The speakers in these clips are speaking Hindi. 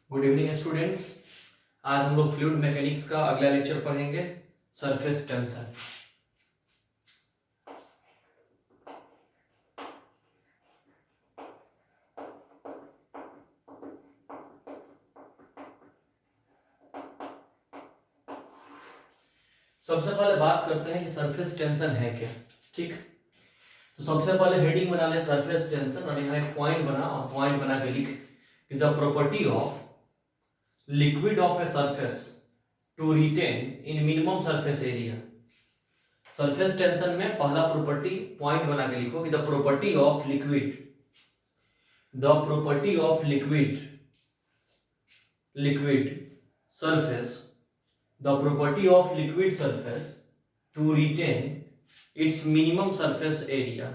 Good evening students. आज हम लोग फ्लूइड मैकेनिक्स का अगला लेक्चर पढ़ेंगे, सरफेस टेंशन। सबसे पहले बात करते हैं कि सरफेस टेंशन है क्या। ठीक, तो सबसे पहले हेडिंग बना ले सरफेस टेंशन, और यहाँ एक पॉइंट बना और पॉइंट बना के लिख कि the property of liquid of a surface to retain in minimum surface area. Surface tension में पहला प्रॉपर्टी पॉइंट बना के लिखो कि the property of liquid surface the property of liquid surface to retain its minimum surface area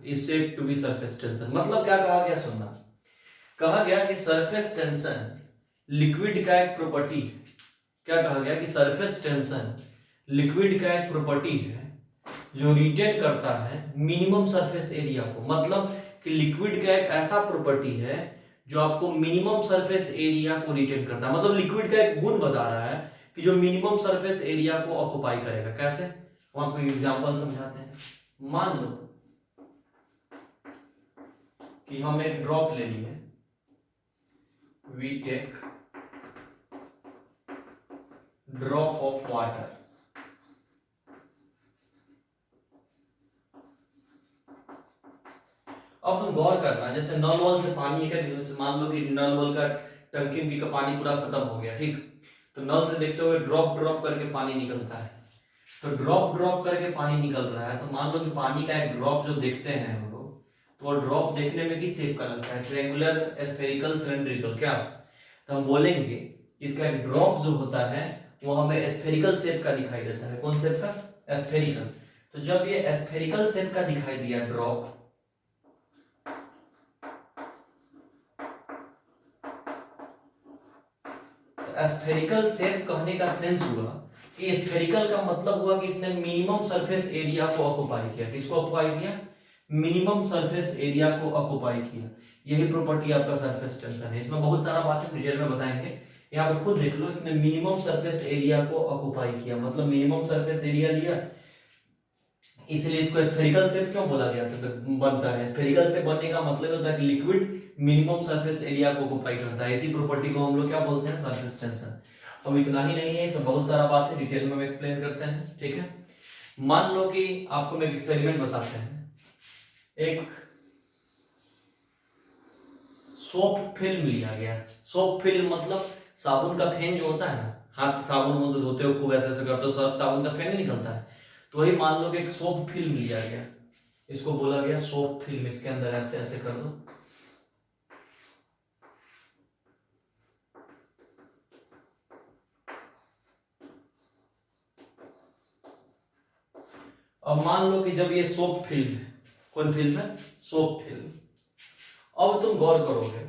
is said to be surface tension। मतलब क्या कहा गया, सुनना। कहा गया कि सरफेस टेंशन लिक्विड का एक प्रॉपर्टी है। क्या कहा गया कि सरफेस टेंशन लिक्विड का एक प्रॉपर्टी है जो रिटेन करता है मिनिमम सरफेस एरिया को। मतलब कि लिक्विड का एक ऐसा प्रॉपर्टी है जो आपको मिनिमम सरफेस एरिया को रिटेन करता है। मतलब लिक्विड का एक गुण बता रहा है कि जो मिनिमम सरफेस एरिया को ऑक्युपाई करेगा। कैसे, हम आपको एग्जांपल समझाते हैं। मान लो कि हम एक ड्रॉप ले लिए, we take drop of water. अब तुम गौर करना, जैसे नल वल से पानी का, जैसे मान लो कि नल वल का टंकी का पानी पूरा खत्म हो गया, ठीक, तो नल से देखते हुए ड्रॉप ड्रॉप करके पानी निकलता है। तो ड्रॉप ड्रॉप करके पानी निकल रहा है, तो मान लो कि पानी का एक ड्रॉप जो देखते हैं हम लोग, तो वो ड्रॉप देखने में किस शेप का लगता है, ट्रायंगुलर, स्फेरिकल, सिलेंड्रिकल। क्या, तो हम बोलेंगे इसका एक ड्रॉप जो होता है वो हमें स्फेरिकल शेप का दिखाई देता है। कौन शेप का, स्फेरिकल। तो जब ये स्फेरिकल शेप का दिखाई दिया ड्रॉप, स्फेरिकल शेप कहने का सेंस हुआ कि स्फेरिकल का मतलब हुआ कि इसने मिनिमम सरफेस एरिया को ऑक्युपाई किया। किसको ऑक्युपाई किया, मिनिमम सरफेस एरिया को ऑक्युपाई किया। यही प्रॉपर्टी आपका सरफेस टेंशन है। इसमें बहुत सारा बातें डिटेल में बताएंगे, यहाँ पे खुद देख लो। इसने मिनिमम सरफेस एरिया को ऑक्युपाई किया, मतलब मिनिमम सरफेस एरिया लिया, इसलिए इसको स्फेरिकल शेप क्यों बोला गया था, बनता है। स्फेरिकल शेप बनने का मतलब होता है कि लिक्विड मिनिमम सरफेस एरिया को ऑक्युपाई करता है। इसी प्रॉपर्टी को हम लोग क्या बोलते हैं, सरफेस टेंशन। अब इतना ही नहीं है, इसमें बहुत सारा बात है, डिटेल में हम एक्सप्लेन करते हैं। ठीक है, मान लो कि आपको मैं एक एक्सपेरिमेंट बताते हैं। एक सोप फिल्म लिया गया। सोप फिल्म मतलब साबुन का फेन जो होता है ना, हाथ से साबुन मुंह से धोते हो, खूब ऐसे ऐसे करते हो, सब साबुन का फेन नहीं निकलता है। तो वही मान लो कि एक सोप फिल्म लिया गया, इसको बोला गया सोप फिल्म। इसके अंदर ऐसे ऐसे कर दो, अब मान लो कि जब ये सोप फिल्म है, कौन फिल्म है, सोप फिल्म। अब तुम गौर करोगे,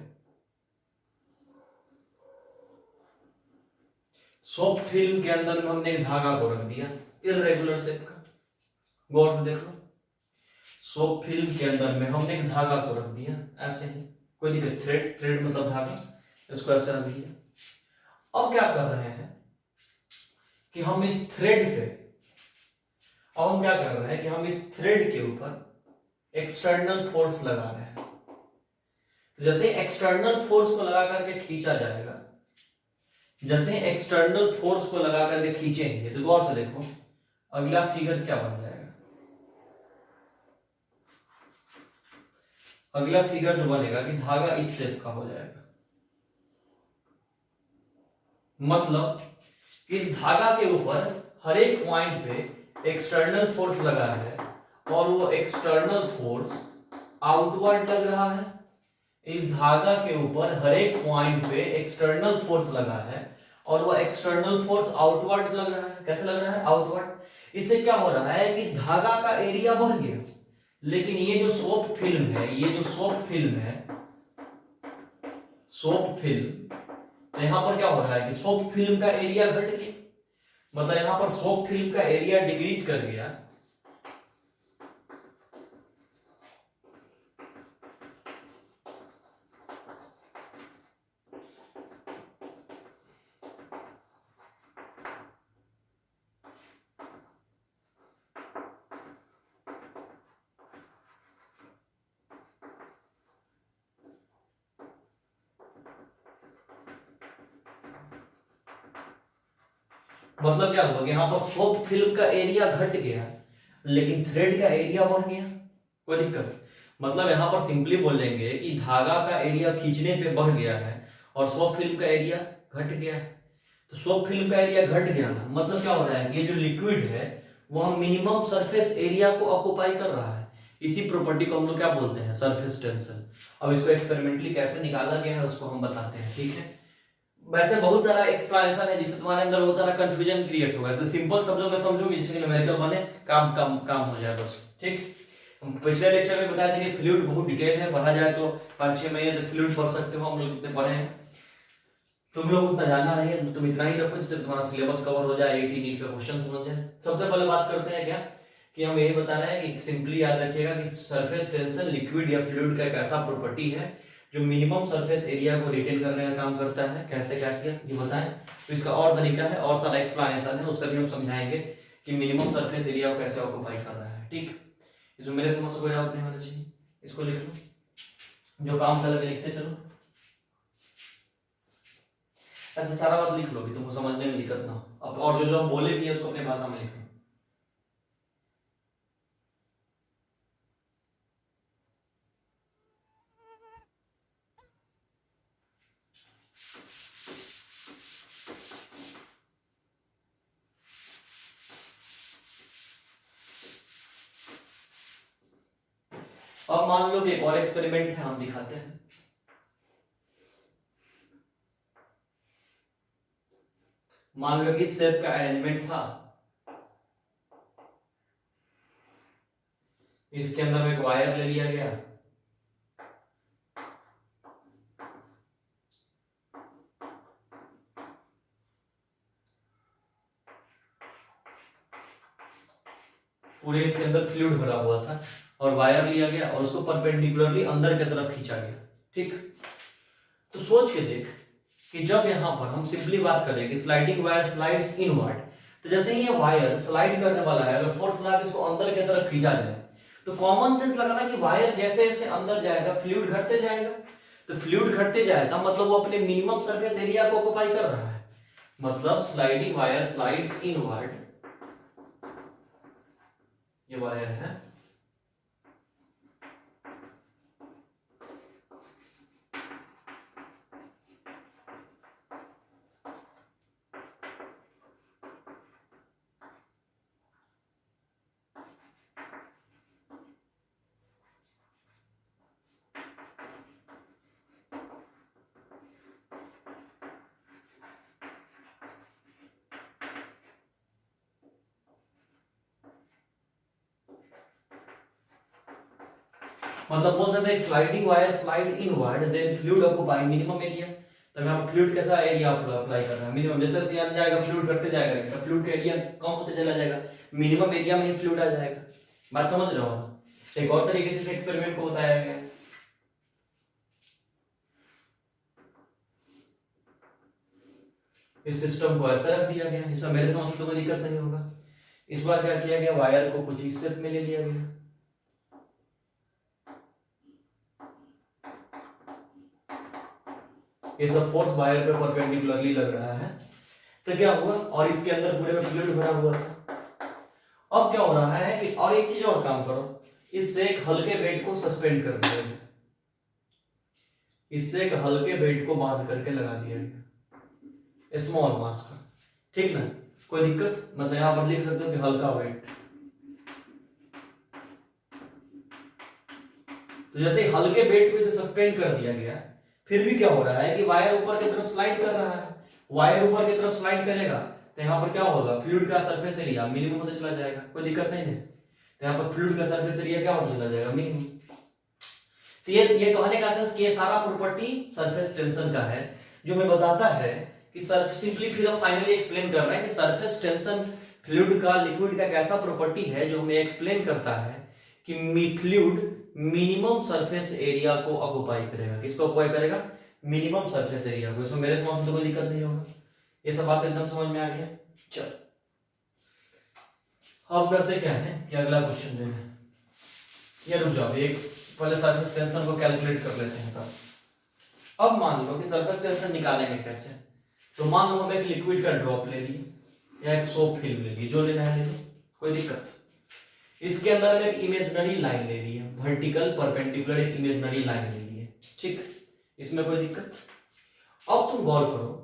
सोप फिल्म के अंदर में हमने एक धागा को रख दिया इररेगुलर शेप का। गौर से देख लो, सोप फिल्म के अंदर में हमने एक धागा को रख दिया ऐसे ही, कोई दिक्कत, थ्रेड, थ्रेड मतलब धागा, इसको ऐसे रख दिया। अब क्या कर रहे हैं कि हम इस थ्रेड पे, अब हम क्या कर रहे हैं कि हम इस थ्रेड के ऊपर एक्सटर्नल फोर्स लगा रहे हैं। तो जैसे एक्सटर्नल फोर्स को लगा करके खींचा जाएगा, जैसे एक्सटर्नल फोर्स को लगा करके खींचेंगे, तो गौर से देखो अगला फिगर क्या बन जाएगा। अगला फिगर जो बनेगा कि धागा इस शेप का हो जाएगा। मतलब इस धागा के ऊपर हर एक पॉइंट पे एक्सटर्नल फोर्स लगा है, और वो एक्सटर्नल फोर्स आउटवर्ड लग रहा है। इस धागा के ऊपर हर एक पॉइंट पे एक्सटर्नल फोर्स लगा है, और वो एक्सटर्नल फोर्स आउटवर्ड लग रहा है। कैसे लग रहा है, आउटवर्ड। इससे क्या हो रहा है कि इस धागा का एरिया बढ़ गया, लेकिन ये जो सोप फिल्म है, ये जो सोप फिल्म है, सोप फिल्म, तो यहां पर क्या हो रहा है कि सोप फिल्म का एरिया घट गया। मतलब यहां पर सोप फिल्म का एरिया डिक्रीज कर गया, मतलब क्या हुआ कि यहाँ पर सोप फिल्म का एरिया घट गया लेकिन थ्रेड का एरिया बढ़ गया, कोई दिक्कत? मतलब यहाँ पर सिंपली बोलेंगे कि धागा का एरिया खींचने पे बढ़ गया है और सोप फिल्म का एरिया घट गया है। तो सोप फिल्म का एरिया घट गया ना, मतलब क्या हो रहा है कि ये जो लिक्विड है वह मिनिमम सरफेस एरिया को ऑक्युपाई कर रहा है। इसी प्रॉपर्टी को हम लोग क्या बोलते हैं? Surface tension. अब इसको एक्सपेरिमेंटली कैसे निकाला गया है उसको हम बताते हैं, ठीक है? वैसे बहुत सारा एक्सप्लेनेशन है जिससे तुम्हारे अंदर बहुत सारा कंफ्यूजन क्रिएट होगा, इसलिए सिंपल शब्दों में समझोगे जिससे न्यूमेरिकल बने, काम काम काम हो जाए बस, ठीक? हम पिछले लेक्चर में बताए थे कि फ्लूइड बहुत डिटेल है, पढ़ा जाए तो 5-6 महीने तक फ्लूइड पढ़ सकते हो, हम लोग जितने पढ़े हैं। तुम लोग उतना जानना नहीं है, तुम इतना ही रखो जिससे तुम्हारा सिलेबस कवर हो जाए, 18 नीट का क्वेश्चन समझ जाए। सबसे पहले बात करते हैं क्या कि हम यही बता रहे हैं कि सिंपली याद रखिएगा कि सरफेस टेंशन लिक्विड या फ्लूइड का एक ऐसा प्रॉपर्टी है जो मिनिमम सरफेस एरिया को रिटेन करने का काम करता है। कैसे क्या किया ये बताएं, तो इसका और तरीका है और सारा एक्सप्लेनेशन है, उससे भी हम समझाएंगे कि मिनिमम सरफेस एरिया को कैसे ऑक्युपाई कर रहा है, ठीक? इसमें मेरे समझ से कोई डाउट नहीं होना चाहिए। इसको लिख लो, जो काम कर लगे लिखते चलो, ऐसे सारा बात लिख लो कि तुमको समझने में दिक्कत ना हो। अब और जो जो हम बोले भी है उसको अपनी भाषा में लिख लो। अब मान लो कि एक और एक्सपेरिमेंट है, हम दिखाते हैं। मान लो कि इस शेप का अरेंजमेंट था, इसके अंदर में एक वायर ले लिया गया, पूरे इसके अंदर फ्लूइड भरा हुआ था और वायर लिया गया और उसको परपेंडिकुलरली अंदर की तरफ खींचा गया, ठीक? तो सोच के देख कि जब यहां पर हम सिंपली बात करें कि स्लाइडिंग वायर स्लाइड्स इनवर्ड, तो जैसे ही ये वायर स्लाइड करने वाला है, अगर फोर्स लगा के इसको अंदर की तरफ खींचा जाए तो कॉमन सेंस लगाना कि वायर जैसे जैसे अंदर जाएगा फ्लूइड घटते जाएगा, तो फ्लूइड घटते जाएगा मतलब वो अपने मिनिमम सरफेस एरिया को ऑक्युपाई कर रहा है। मतलब स्लाइडिंग वायर स्लाइड्स इनवर्ड, ये वायर है, मतलब बोल सकते हैं sliding wire slide inward then fluid occupy minimum area. तो यहां पर फ्लूइड कैसा एरिया अप्लाई कर रहा है? मिनिमम, जैसे जैसे अंदर जाएगा फ्लूइड घटते जाएगा, इसका फ्लूइड का एरिया कम होते चला जाएगा, मिनिमम एरिया में ही फ्लूइड आ जाएगा। बात समझ रहे हो ना? एक और तरीके से इस एक्सपेरिमेंट को बताया गया, इस सिस्टम को ऐसा रख दिया गया, इसमें मेरे समझ से कोई दिक्कत नहीं होगा। इस बार क्या किया गया, वायर को कुछ इस शेप में ले लिया गया, ये सब फोर्स वायर पे परपेंडिकुलरली लग रहा है, तो क्या हुआ, और इसके अंदर पूरे में फ्लूइड भरा हुआ था। अब क्या हो रहा है कि और एक चीज और काम करो, इससे एक हल्के वेट को सस्पेंड कर दिया गया, इससे एक हल्के वेट को बांध करके लगा दिया गया, स्मॉल मास का, ठीक ना? कोई दिक्कत? मतलब यहां पर लिख सकते हो कि हल्का वेट। तो जैसे हल्के वेट को इसे सस्पेंड कर दिया गया, फिर भी क्या हो रहा है कि वायर ऊपर की तरफ स्लाइड कर रहा है, वायर ऊपर की तरफ स्लाइड करेगा तो यहाँ पर क्या होगा, फ्लूइड का सरफेस एरिया मिनिमम होता चला जाएगा, कोई दिक्कत नहीं है। तो यहाँ पर फ्लूइड का सरफेस एरिया क्या होता चला जाएगा, मिनिमम। तो ये कहने का सेंस कि ये सारा प्रॉपर्टी सरफेस टेंशन का है, जो मैं बताता है कि सरफेस सिंपली फिर फाइनली एक्सप्लेन कर रहा है कि सरफेस टेंशन फ्लूइड का लिक्विड का कैसा प्रॉपर्टी है जो हमें एक्सप्लेन करता है कि फ्लूइड मिनिमम सरफेस एरिया को ऑक्युपाई करेगा। किसको ऑक्युपाई करेगा? मिनिमम सरफेस एरिया को। इसमें मेरे समझ से तो कोई दिक्कत नहीं होगा, ये सब बात एकदम समझ में आ गया। चल अब करते क्या है कि अगला क्वेश्चन देना है, ये रुक जाओ, एक पहले सरफेस टेंशन को कैलकुलेट कर लेते हैं। अब मान लो कि सरफेस टेंशन निकालेंगे कैसे, तो मान लो हम एक लिक्विड का ड्रॉप ले लिए, या एक सोप फिल्म ले ली, जो लेना है ले लो, कोई दिक्कत। इसके अंदर में एक इमेजिनरी लाइन ले ली है, वर्टिकल परपेंडिकुलर एक इमेजिनरी लाइन ले ली है, ठीक, इसमें कोई दिक्कत। अब तुम गौर करो,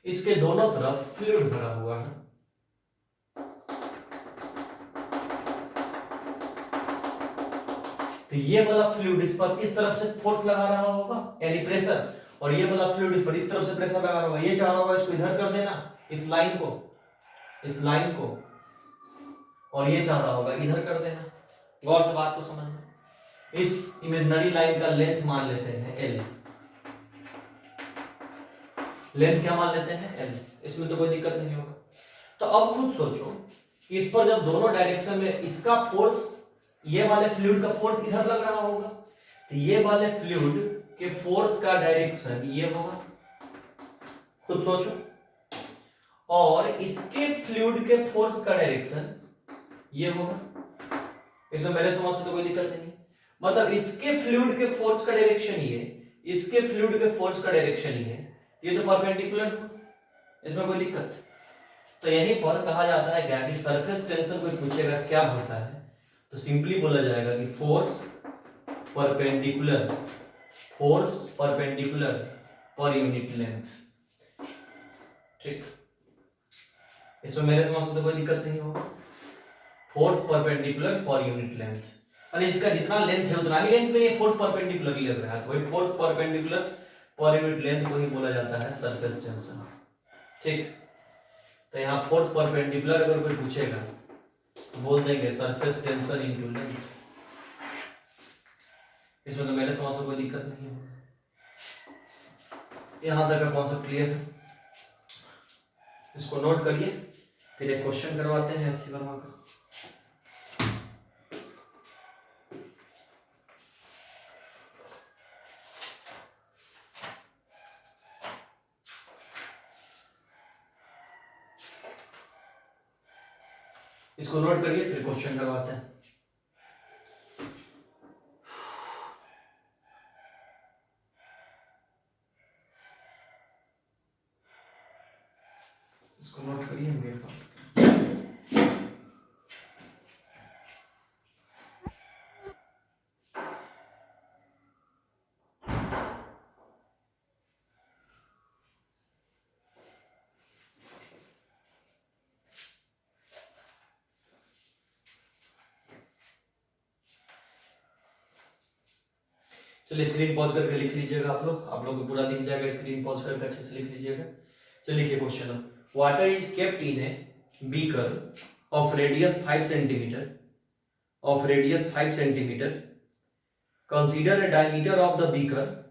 इसके दोनों तरफ फ्लूइड भरा हुआ है, तो ये वाला फ्लूइड इस पर इस तरफ से फोर्स लगा रहा होगा यानी प्रेशर, और ये वाला फ्लूइड इस पर इस तरफ से प्रेशर लगा रहा होगा। ये चाह रहा होगा इसको इधर कर देना, इस लाइन को, और ये चाह रहा होगा इधर कर देना। गौर से बात को समझना। इस इमेजिनरी लाइन का लेंथ मान लेते हैं एल, लेंथ क्या मान लेते हैं एल, इसमें तो कोई दिक्कत नहीं होगा। तो अब खुद सोचो कि इस पर जब दोनों डायरेक्शन में इसका फोर्स, ये वाले फ्लूइड का फोर्स इधर लग रहा होगा, तो ये वाले फ्लूइड के फोर्स का डायरेक्शन ये होगा, खुद सोचो, और इसके फ्लूइड के फोर्स का डायरेक्शन ये होगा। इसमें मेरे समझ से तो कोई दिक्कत नहीं, मतलब इसके फ्लूइड के फोर्स का डायरेक्शन ये, इसके फ्लूइड के फोर्स का डायरेक्शन ये, ये तो परपेंडिकुलर हुआ, इसमें कोई दिक्कत। तो यहीं पर कहा जाता है क्या कि सरफेस टेंशन कोई पूछेगा क्या होता है, तो सिंपली बोला जाएगा कि force perpendicular per unit length, ठीक। इसमें मेरे समझ से तो कोई दिक्कत नहीं होगा, force perpendicular per unit length, और इसका जितना लेंथ है उतना ही लेंथ में ये फोर्स परपेंडिकुलर ही लग रहा है, वही force perpendicular per unit length को ही बोला जाता है सरफेस टेंशन, ठीक। तो यहाँ फोर्स परपेंडिकुलर अगर कोई पूछेगा बोल देंगे सरफेस टेंशन इनटू लेंथ, इसमें तो मेरे समझ से कोई दिक्कत नहीं होगा। यहां तक का कॉन्सेप्ट क्लियर है, इसको नोट करिए, फिर एक क्वेश्चन करवाते हैं एससी वर्मा का। इसको नोट करिए फिर क्वेश्चन करवाते हैं। इसको नोट करिए, मेरे पास चलिए स्क्रीन पॉज करके लिख लीजिएगा आप लोग को पूरा दिख जाएगा, स्क्रीन पॉज करके अच्छे से लिख लीजिएगा। चलिए लिखिए question, water is kept in a beaker of radius 5 centimetre, consider a diameter of the beaker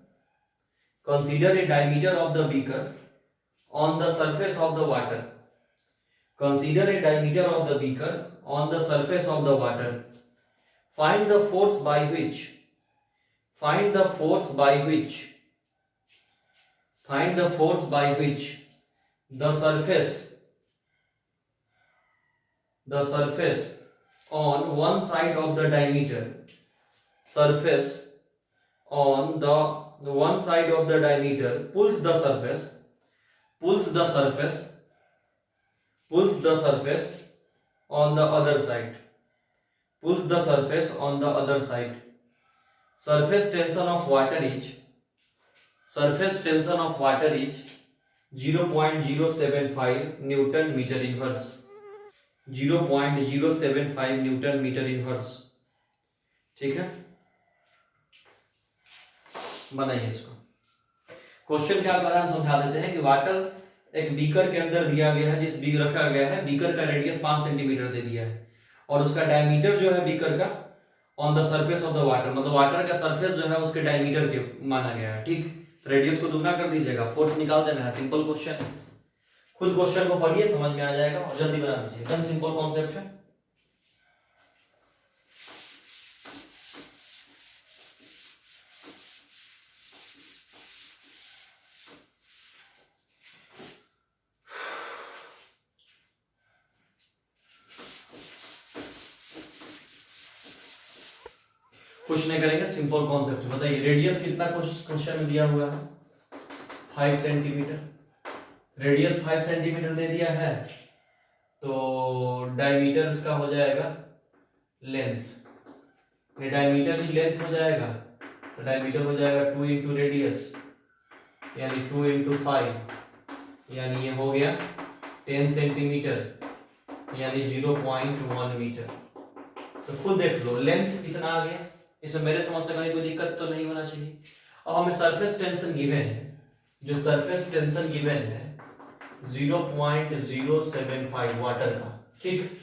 on the surface of the water, find the force by which the surface on one side of the diameter pulls the surface on the other side. Surface tension of water is 0.075 Newton meter inverse. 0.075 newton metre inverse, ठीक है। बनाइए इसको। क्वेश्चन क्या कर रहा है हम समझा देते हैं कि वाटर एक बीकर के अंदर दिया गया है, जिस बीकर रखा गया है, बीकर का रेडियस 5 सेंटीमीटर दे दिया है, और उसका डायमीटर जो है बीकर का on the surface of the water, मतलब वाटर का सरफेस जो है उसके डायमीटर के माना गया है, ठीक। रेडियस को दुगना कर दीजिएगा, फोर्स निकाल देना है, सिंपल क्वेश्चन है। खुद क्वेश्चन को पढ़िए, समझ में आ जाएगा और जल्दी बना दीजिए, एकदम सिंपल कॉन्सेप्ट है। कुछ नहीं करेंगे, सिंपल कॉन्सेप्ट बताइए। रेडियस कितना क्वेश्चन में दिया हुआ है? 5 सेंटीमीटर। रेडियस 5 सेंटीमीटर दे दिया है, तो डायमीटर इसका हो जाएगा लेंथ। ये डायमीटर की लेंथ हो जाएगा, तो डायमीटर हो जाएगा 2 इंटू रेडियस, यानी 2 इंटू 5, यानी ये हो गया 10 सेंटीमीटर, यानी 0.1 मीटर। तो खुद देख लो लेंथ कितना आ गया। इसमें मेरे समझ से कोई दिक्कत तो नहीं होना चाहिए। अब हमें सरफेस टेंशन गिवन है, जो सरफेस टेंशन गिवन है 0.075 वाटर का, ठीक।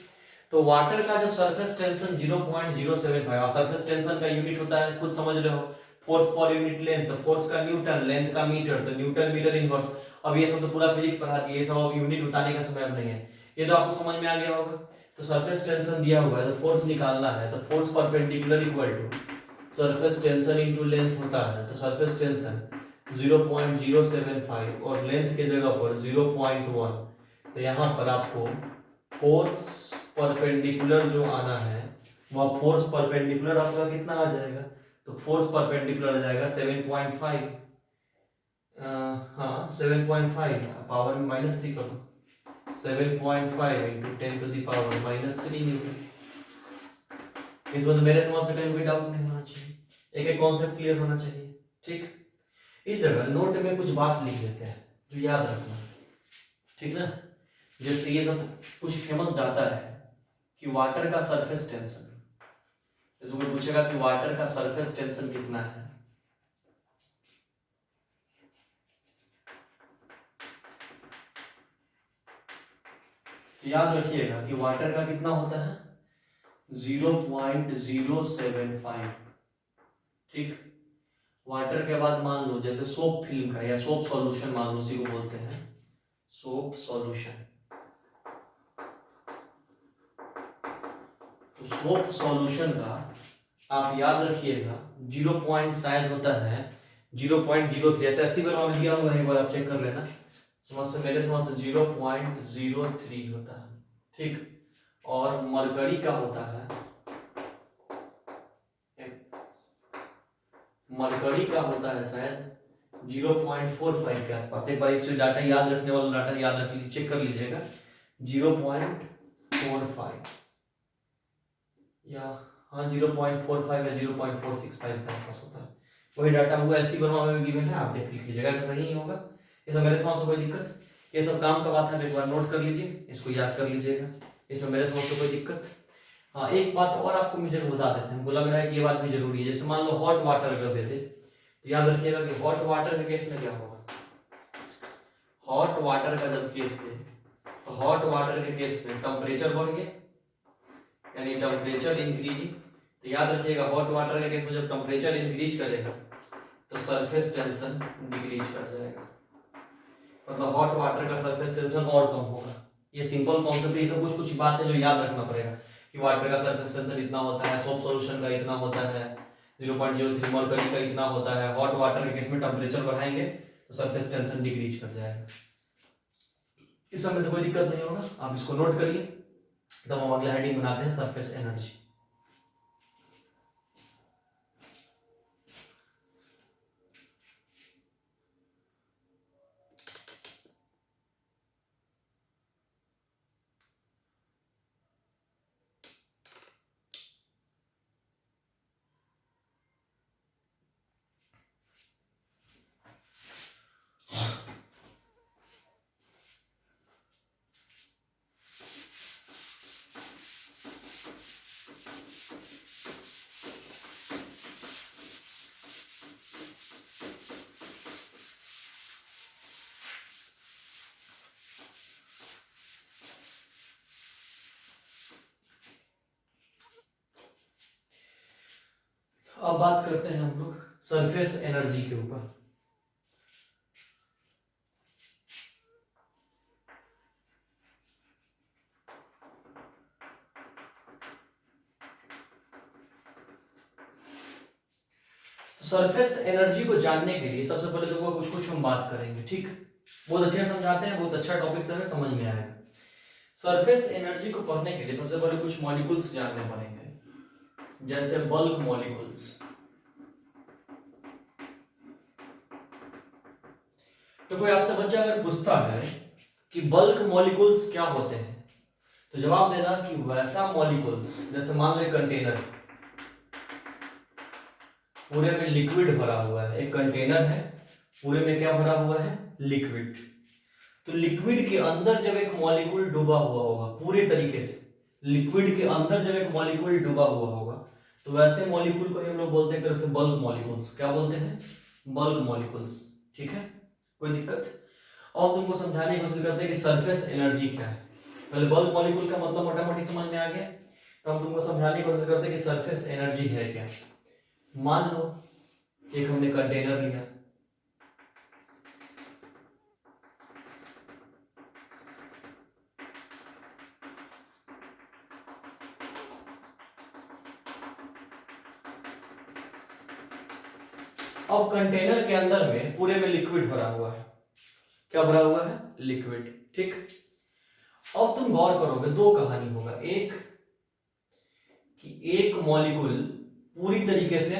तो वाटर का जब सरफेस टेंशन 0.075, सरफेस टेंशन का यूनिट होता है, खुद समझ रहे हो, फोर्स पर यूनिट लेंथ, तो फोर्स का न्यूटन, लेंथ का मीटर, तो न्यूटन मीटर इनवर्स। अब ये सब तो पूरा फिजिक्स पढ़ा दिए, ये सब अब यूनिट बताने का समय अब नहीं है, ये तो आपको समझ में आ गया होगा। तो सरफेस टेंशन दिया हुआ है, तो फोर्स निकालना है, तो force perpendicular equal to surface tension into length होता है। तो सरफेस टेंशन 0.075 और लेंथ के जगह पर 0.1, तो यहाँ पर आपको फोर्स परपेंडिकुलर जो आना है, वह फोर्स परपेंडिकुलर आपका कितना आ जाएगा? तो फोर्स परपेंडिकुलर आ जाएगा 7.5, हाँ 7.5, पावर में -3 करो, 7.5 into 10 to the power -3 newton. इसमें तो मेरे समझ से कहीं भी डाउट नहीं होना चाहिए, एक एक कॉन्सेप्ट क्लियर होना चाहिए, ठीक। इस जगह नोट में कुछ बात लिख देते हैं जो याद रखना, ठीक ना। जैसे ये सब कुछ फेमस डाटा है कि वाटर का सरफेस टेंशन, जैसे कोई पूछेगा कि वाटर का सरफेस टेंशन कितना है, तो याद रखिएगा कि वाटर का कितना होता है 0.075, ठीक। वाटर के बाद मान लो जैसे सोप फिल्म का या सोप सॉल्यूशन मान लो, उसी को बोलते हैं सोप सॉल्यूशन। तो सोप सॉल्यूशन का आप याद रखिएगा 0 पॉइंट शायद होता है 0.03, ऐसे 80 बार में दिया हुआ है, एक बार आप चेक कर लेना, समझ से मेरे समझ से 0.03 होता है, ठीक। और मरकरी का होता है, मरकरी का होता है शायद 0.45 के आसपास। एक बार इससे डाटा याद रखने वाला डाटा याद रख लीजिए, चेक कर लीजिएगा 0.45 या हाँ 0.45 या 0.465 के आसपास होता है, वही डाटा हुआ ऐसी बनवा में गिवन है, आप देख लीजिएगा, ऐसा सही ही होगा। ये सब मेरे समझ से कोई दिक्कत, ये सब काम का बात है, एक बार नोट कर लीजिए, इसको याद कर लीजिएगा, इसमें मेरे समझ से कोई दिक्कत। हाँ एक बात और आपको मुझे बता देते हैं, हमको लग रहा है कि ये बात भी जरूरी है। जैसे मान लो हॉट वाटर अगर देते, तो याद रखिएगा कि हॉट वाटर के केस में क्या होगा, हॉट वाटर का जब केस पे, तो हॉट वाटर के केस में टेम्परेचर बढ़ गया, यानी टेम्परेचर इंक्रीजिंग। तो याद रखिएगा हॉट वाटर के केस में जब टेम्परेचर इंक्रीज करेगा तो सरफेस टेंशन डिक्रीज कर जाएगा, मतलब हॉट वाटर का सरफेस टेंशन और कम होगा। ये सिंपल कॉन्सेप्ट, ये सब कुछ कुछ बात है जो याद रखना पड़ेगा कि वाटर का सरफेस टेंशन इतना होता है, सोप सॉल्यूशन का इतना होता है, 0.03 मरकरी का इतना होता है, हॉट वाटर के केस में टेम्परेचर बढ़ाएंगे तो सरफेस टेंशन डिक्रीज कर जाएगा। इस समय तो कोई दिक्कत नहीं होगा, आप इसको नोट करिए। तो हम अगला हेडिंग बनाते हैं सरफेस एनर्जी। अब बात करते हैं हम लोग सरफेस एनर्जी के ऊपर। सरफेस एनर्जी को जानने के लिए सबसे पहले तो कुछ कुछ हम बात करेंगे, ठीक। बहुत अच्छे समझाते हैं, बहुत अच्छा टॉपिक से हमें समझ में आएगा। सरफेस एनर्जी को पढ़ने के लिए सबसे पहले कुछ मॉलिक्यूल्स जानने पड़ेंगे। जैसे बल्क मॉलिक्यूल्स। तो कोई आपसे बच्चा अगर पूछता है कि बल्क मॉलिक्यूल्स क्या होते हैं, तो जवाब देना कि वैसा मॉलिक्यूल्स, जैसे मान लो कंटेनर पूरे में लिक्विड भरा हुआ है, एक कंटेनर है पूरे में क्या भरा हुआ है, लिक्विड। तो लिक्विड के अंदर जब एक मॉलिक्यूल डूबा हुआ होगा पूरे तरीके से, लिक्विड के अंदर जब एक मॉलिक्यूल डूबा हुआ होगा, तो वैसे मॉलिक्यूल को हम लोग बोलते हैं, तरह से बल्क मॉलिक्यूल्स। क्या बोलते हैं, बल्क मॉलिक्यूल्स। ठीक है, कोई दिक्कत? और तुमको समझाने की कोशिश करते हैं कि सरफेस एनर्जी क्या है। पहले बल्क मॉलिक्यूल का मतलब मोटा मोटी समझ में आ गया, तो हम तुमको समझाने की कोशिश करते हैं कि सरफेस एनर्जी है क्या। मान लो कि हमने कंटेनर लिया, अब कंटेनर के अंदर में पूरे में लिक्विड भरा हुआ है। क्या भरा हुआ है, लिक्विड। ठीक, अब तुम गौर करोगे दो कहानी होगा, एक कि एक मॉलिक्यूल पूरी तरीके से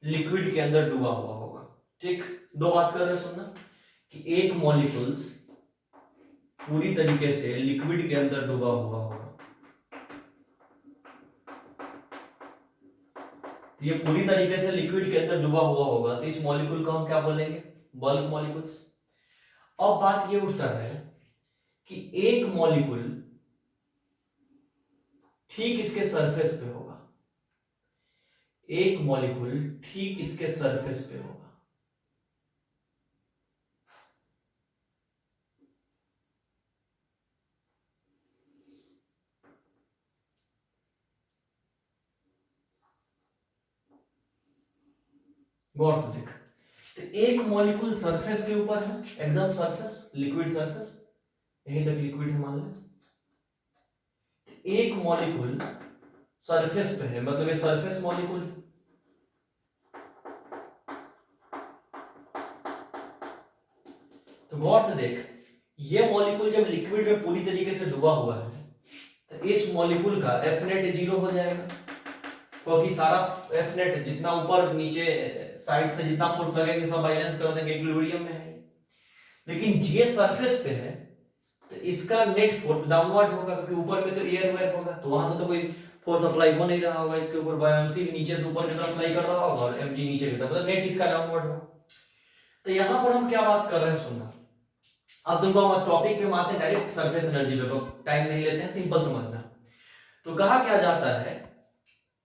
लिक्विड के अंदर डूबा हुआ होगा। ठीक, दो बात कर रहे सुनना, कि एक मॉलिक्यूल्स पूरी तरीके से लिक्विड के अंदर डूबा हुआ होगा। ये पूरी तरीके से लिक्विड के अंदर डूबा हुआ होगा, तो इस मॉलिक्यूल को हम क्या बोलेंगे, बल्क मॉलिक्यूल्स। अब बात ये उठता है कि एक मॉलिक्यूल ठीक इसके सरफेस पे होगा, एक मॉलिक्यूल ठीक इसके सरफेस पे होगा। गौर से देख, तो एक मॉलिक्यूल सरफेस के ऊपर है, एकदम सरफेस, लिक्विड सरफेस, यहीं तक लिक्विड है मान लें। एक मॉलिक्यूल सरफेस पे है, मतलब ये सरफेस मॉलिक्यूल है। तो गौर से देख, ये मॉलिक्यूल जब लिक्विड में पूरी तरीके से डूबा हुआ है, तो इस मॉलिक्यूल का एफ नेट 0 हो जाएगा, क्योंकि सारा एफ नेट जितना ऊपर नीचे साइड से जितना फोर्स लगेंगे सब बैलेंस कर देंगे, इक्विलिब्रियम में है। लेकिन ये सरफेस पे है, तो इसका नेट फोर्स डाउनवर्ड होगा, क्योंकि ऊपर में तो एयर वेयर होगा, तो वहां से तो कोई फोर्स अप्लाई हो नहीं रहा होगा इसके ऊपर, बायोंसी भी नीचे से ऊपर की तरफ अप्लाई कर रहा होगा और एमजी नीचे की तरफ, मतलब नेट इसका डाउनवर्ड होगा। तो यहां पर हम क्या बात कर रहे हैं सुनना, अब तुमको हम टॉपिक पे आते हैं डायरेक्ट सरफेस एनर्जी पे, टाइम नहीं लेते हैं, सिंपल समझना। तो कहा क्या जाता है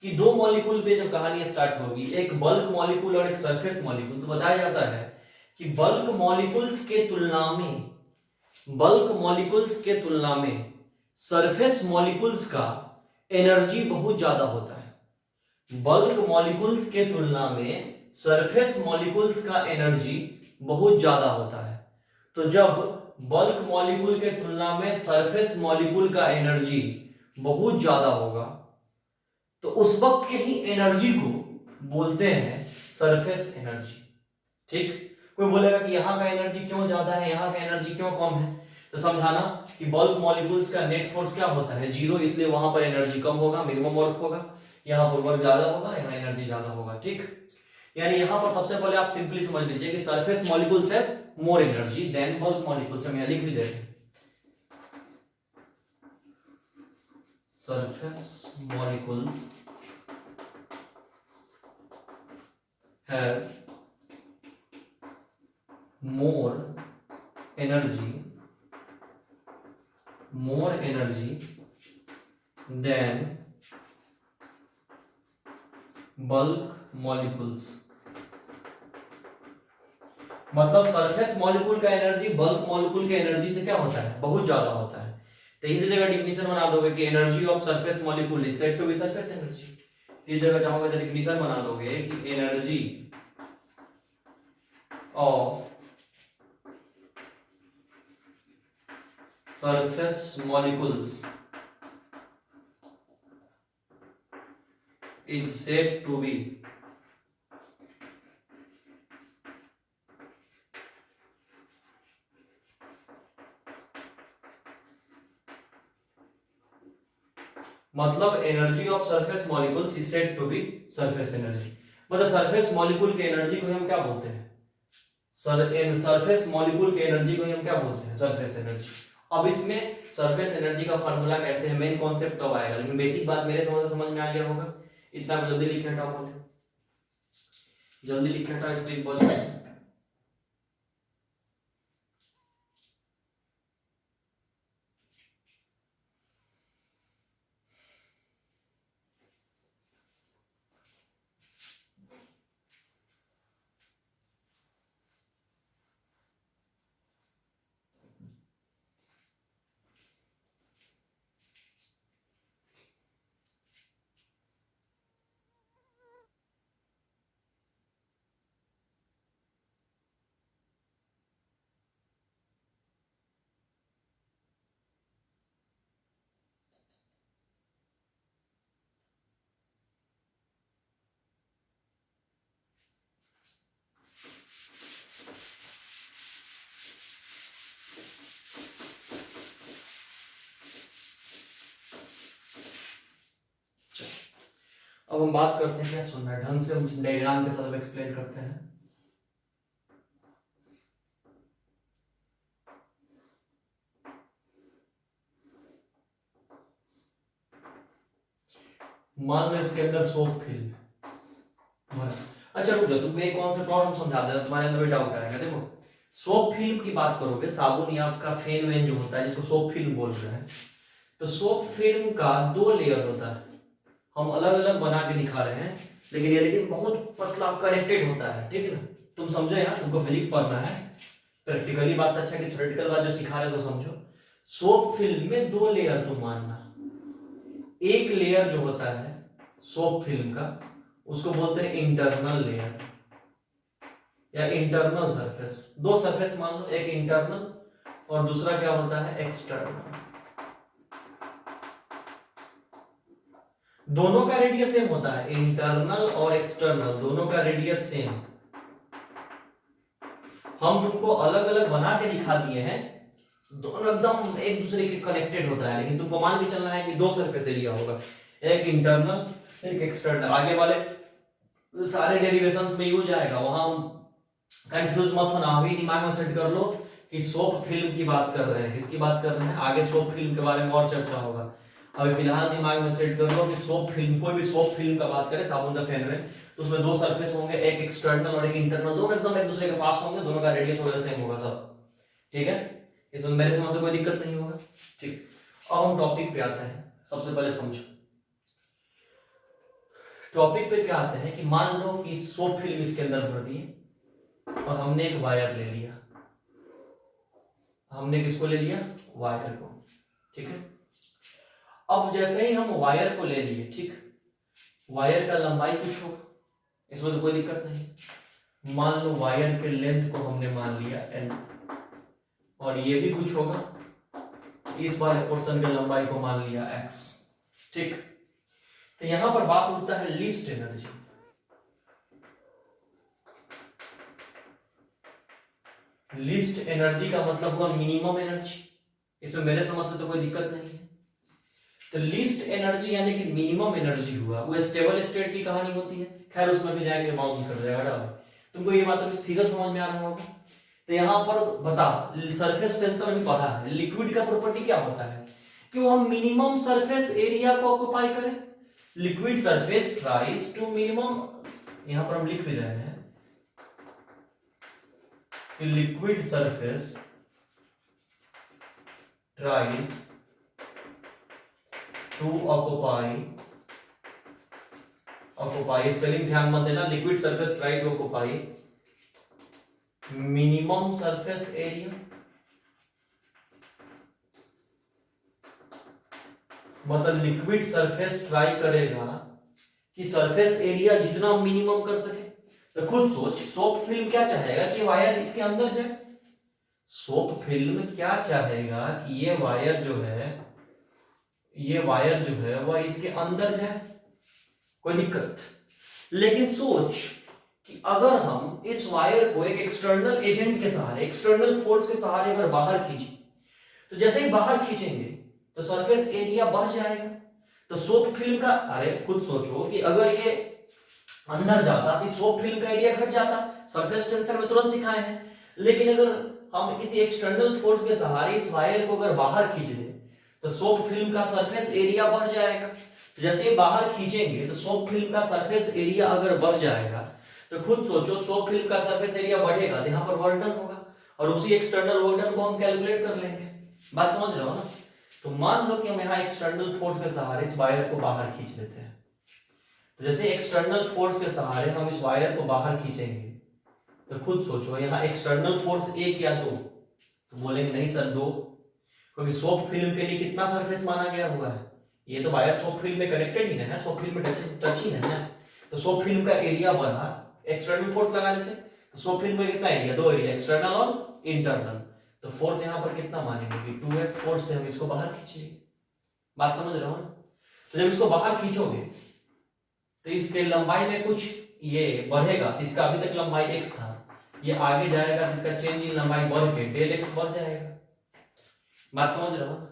कि दो मॉलिक्यूल पे जब कहानी स्टार्ट होगी, एक बल्क मॉलिक्यूल और एक सरफेस मॉलिक्यूल, तो बताया जाता है कि बल्क मॉलिक्यूल्स के तुलना में, बल्क मॉलिक्यूल्स के तुलना में सरफेस मॉलिक्यूल्स का एनर्जी बहुत ज्यादा होता है। बल्क मॉलिक्यूल्स के तुलना में सरफेस मॉलिक्यूल्स का एनर्जी बहुत ज्यादा होता है। तो जब बल्क मॉलिक्यूल के तुलना में सरफेस मॉलिक्यूल का एनर्जी बहुत ज्यादा होगा, तो उस वक्त के ही एनर्जी को बोलते हैं सरफेस एनर्जी। ठीक, कोई बोलेगा कि यहां का एनर्जी क्यों ज्यादा है, यहां का एनर्जी क्यों कम है, तो समझाना कि बल्क मॉलिक्यूल्स का नेट फोर्स क्या होता है, 0, इसलिए वहां पर एनर्जी कम होगा, मिनिमम वर्क होगा, यहां पर वर्क ज्यादा होगा, यहां एनर्जी ज्यादा होगा। ठीक, यानी यहां पर सबसे पहले आप सिंपली समझ लीजिए कि surface molecules have more energy than bulk molecules. हम यहां लिख भी देते हैं, surface molecules have more energy than bulk molecules। मतलब सरफेस मॉलिक्यूल का एनर्जी बल्क मॉलिक्यूल के एनर्जी से क्या होता है, बहुत ज्यादा होता है। तो इसी जगह डिफिनीशन बना दोगे कि energy of surface molecule is said to be surface energy. इस जगह चाहोगे तो डिफिनीशन बना दोगे कि energy of surface molecules is said to be मतलब energy of surface molecules is said to be surface energy. मतलब सरफेस मॉलिक्यूल की एनर्जी को हम क्या बोलते हैं? सरफेस मॉलिक्यूल की एनर्जी को हम क्या बोलते हैं? Surface energy. अब इसमें सरफेस एनर्जी का फार्मूला कैसे है, मेन कॉन्सेप्ट तब आएगा, लेकिन बेसिक बात मेरे समझ में आ गया होगा। इतना जल्दी लिखे हटाओ, बोले जल्दी लिखे हटाओ, स्क्रीन पॉज करो। अब हम बात करते हैं, क्या सुनना है ढंग से, हम डायग्राम के साथ एक्सप्लेन करते हैं। मान लो इसके अंदर सोप फिल्म। अच्छा रुक जाओ, तुमको एक कौन सा प्रॉब्लम समझा देता, तुम्हारे अंदर भी डाउट आएगा। देखो सोप फिल्म की बात करोगे, साबुन या आपका फेन वेन जो होता है जिसको सोप फिल्म बोल रहे हैं, तो सोप फिल्म का 2 लेयर होता है। हम अलग अलग बना के दिखा रहे हैं, लेकिन बहुत पतला कनेक्टेड होता है, ठीक है ना। तुम समझो यार, तुमको फिजिक्स पढ़ना है, प्रैक्टिकली बात से अच्छा कि थ्योरेटिकल बात जो सिखा रहे हो तो समझो। सोप फिल्म में 2 लेयर तुम मानना। एक लेयर जो होता है सोप फिल्म का, उसको बोलते हैं इंटरनल लेयर या इंटरनल सरफेस। 2 सरफेस मान लो, एक इंटरनल और दूसरा क्या होता है एक्सटर्नल। दोनों का रेडियस सेम होता है, इंटरनल और एक्सटर्नल दोनों का रेडियस सेम। हम तुमको अलग अलग बना के दिखा दिए हैं, दोनों एकदम एक दूसरे के कनेक्टेड होता है, लेकिन तुमको मान के चलना है कि 2 सरफेस एरिया होगा, एक इंटरनल एक एक्सटर्नल। आगे वाले सारे डेरिवेशंस में यूज आएगा, वहां कंफ्यूज मत होना, अभी दिमाग में सेट कर लो कि सोप फिल्म की बात कर रहे हैं। किसकी बात कर रहे हैं? आगे सोप फिल्म के बारे में और चर्चा होगा। अभी फिलहाल दिमाग में सेट कर लो कि सोप फिल्म, कोई भी सोप फिल्म का बात करें साबुन का फेन में, तो उसमें 2 सरफेस होंगे, एक एक्सटर्नल और एक इंटरनल, दोनों एकदम एक दूसरे के पास होंगे, दोनों का रेडियस वगैरह सेम होगा सब, ठीक है। इसमें मेरे समझ से कोई दिक्कत नहीं होगा, ठीक। अब हम टॉपिक पे आते हैं। सबसे पहले समझो टॉपिक पे क्या आते हैं कि मान लो कि सोप फिल्म इसके अंदर भर दिए और हमने एक वायर ले लिया। हमने किसको ले लिया? वायर को, ठीक है। अब जैसे ही हम वायर को ले लिए, ठीक, वायर का लंबाई कुछ होगा, इसमें तो कोई दिक्कत नहीं। मान लो वायर के लेंथ को हमने मान लिया l, और ये भी कुछ होगा, इस वाले पोर्शन के लंबाई को मान लिया x, ठीक। तो यहां पर बात उठता है लीस्ट एनर्जी। लीस्ट एनर्जी का मतलब हुआ मिनिमम एनर्जी, इसमें मेरे समझ से तो कोई दिक्कत नहीं है। तो लीस्ट एनर्जी यानी कि मिनिमम एनर्जी हुआ, वो स्टेबल स्टेट की कहानी होती है, खैर उसमें भी जाएंगे, बाउंस कर जाएगा। तुमको ये बात इस फिगर समझ में आ रहा होगा। तो यहां पर बता, सरफेस टेंशन भी पढ़ा है, लिक्विड का प्रॉपर्टी क्या होता है कि वो हम मिनिमम सरफेस एरिया को ऑक्युपाई करें। Liquid surface tries to minimum, यहां पर हम लिख भी रहे हैं कि liquid surface tries to occupy spelling ध्यान मत देना, liquid surface try to occupy minimum surface area. मतलब लिक्विड सरफेस ट्राई करेगा कि सरफेस एरिया जितना मिनिमम कर सके। तो खुद सोच, सोप फिल्म क्या चाहेगा कि वायर इसके अंदर जाए। सोप फिल्म क्या चाहेगा कि ये वायर जो है वह इसके अंदर जाए, कोई दिक्कत। लेकिन सोच कि अगर हम इस वायर को एक एक्सटर्नल एजेंट के सहारे, एक्सटर्नल फोर्स के सहारे अगर बाहर खींचे, तो जैसे ही बाहर खींचेंगे तो सरफेस एरिया बढ़ जाएगा। तो सोप फिल्म का, अरे खुद सोचो कि अगर ये अंदर जाता तो सोप फिल्म का एरिया घट जाता, सरफेस टेंशन में तुरंत सिखाए हैं। लेकिन अगर हम किसी एक्सटर्नल फोर्स के सहारे इस वायर को अगर बाहर खींच दें तो सोप फिल्म का सरफेस एरिया बढ़ जाएगा। तो जैसे ही बाहर खींचेंगे तो सोप फिल्म का सरफेस एरिया अगर बढ़ जाएगा तो खुद सोचो सोप फिल्म का सरफेस एरिया बढ़ेगा तो यहाँ पर वर्क डन होगा, और उसी एक्सटर्नल वर्क डन को हम कैलकुलेट कर लेंगे। बात समझ रहे हो ना? तो मान लो कि हम यहाँ एक्सटर्नल फोर्स के सहारे इस वायर को बाहर खींच लेते हैं। तो जैसे एक्सटर्नल फोर्स के सहारे हम इस वायर को बाहर खींचेंगे तो खुद सोचो यहाँ एक्सटर्नल फोर्स एक या दो, तो बोलेंगे नहीं सर दो, क्योंकि सोप फिल्म के लिए कितना सरफेस माना गया हुआ है, ये तो वायर सोप फिल्म में कनेक्टेड ही ना है, सोप फिल्म में टच ही नहीं है। तो सोप फिल्म का एरिया बढ़ा एक्सटर्नल फोर्स लगाने से, तो सोप फिल्म में कितना एरिया, दो एरिया, एक्सटर्नल और इंटरनल। तो फोर्स यहाँ पर कितना मानेंगे कि 2F फोर्स से हम इसको बाहर खींचेंगे। बात समझ रहे हो ना? तो जब इसको बाहर खींचोगे तो इसके लंबाई में कुछ ये बढ़ेगा, तो इसका अभी तक लंबाई x था, ये आगे जाएगा तो इसका चेंज इन लंबाई बढ़ के डेल x बढ़ जाएगा। बात समझ रहे हो ना?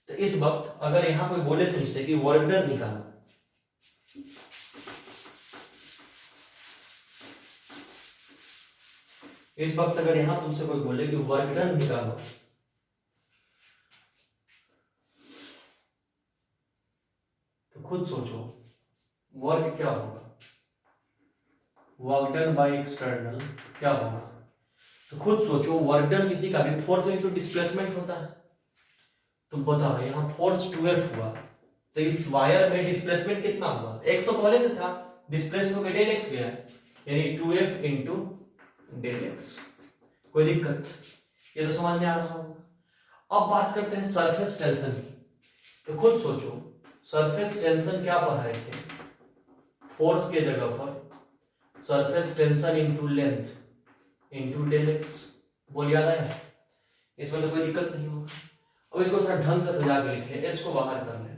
तो इस वक्त अगर यहां कोई बोले तुमसे कि वर्क डन निकालो, इस वक्त अगर यहां तुमसे कोई बोले कि वर्क डन निकालो, तो खुद सोचो वर्क क्या होगा, वर्क डन बाय एक्सटर्नल क्या होगा। तो खुद सोचो वर्क डन किसी का भी फोर्स इनटू डिस्प्लेसमेंट होता है। तो बताओ यहाँ फोर्स 2F हुआ तो इस वायर में डिस्प्लेसमेंट कितना हुआ, x तो पहले से था, डिस्प्लेसमेंट होकर डेल x गया, यानी 2F इंटू डेल x। कोई दिक्कत? ये तो समझ में आ रहा होगा। अब बात करते हैं सरफेस टेंशन की। तो खुद सोचो सरफेस टेंशन क्या पढ़ाए थे, फोर्स के जगह पर surface tension into length into del x। बोल याद आया? इसमें तो कोई दिक्कत नहीं होगा। अब इसको थोड़ा ढंग से सजा के लिख ले, s को बाहर कर ले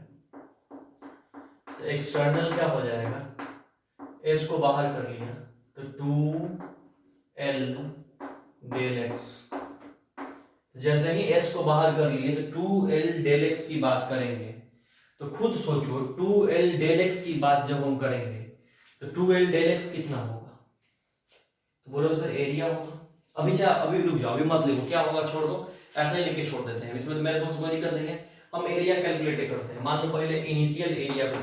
तो एक्सटर्नल क्या हो जाएगा, s को बाहर कर लिया तो 2L डेल x। जैसे ही s को बाहर कर लिए तो 2L डेल x की बात करेंगे। तो खुद सोचो 2L डेल x की बात जब हम करेंगे तो 2L डेल x कितना होगा, तो बोलो सर एरिया होगा। अभी रुक जाओ, अभी मत लिखो क्या होगा, छोड़ दो, ऐसे ही लिख के छोड़ देते हैं, इसमें तो मेरे समझ कोई दिक्कत नहीं है। हम एरिया कैलकुलेट करते हैं। मान लो पहले इनिशियल एरिया को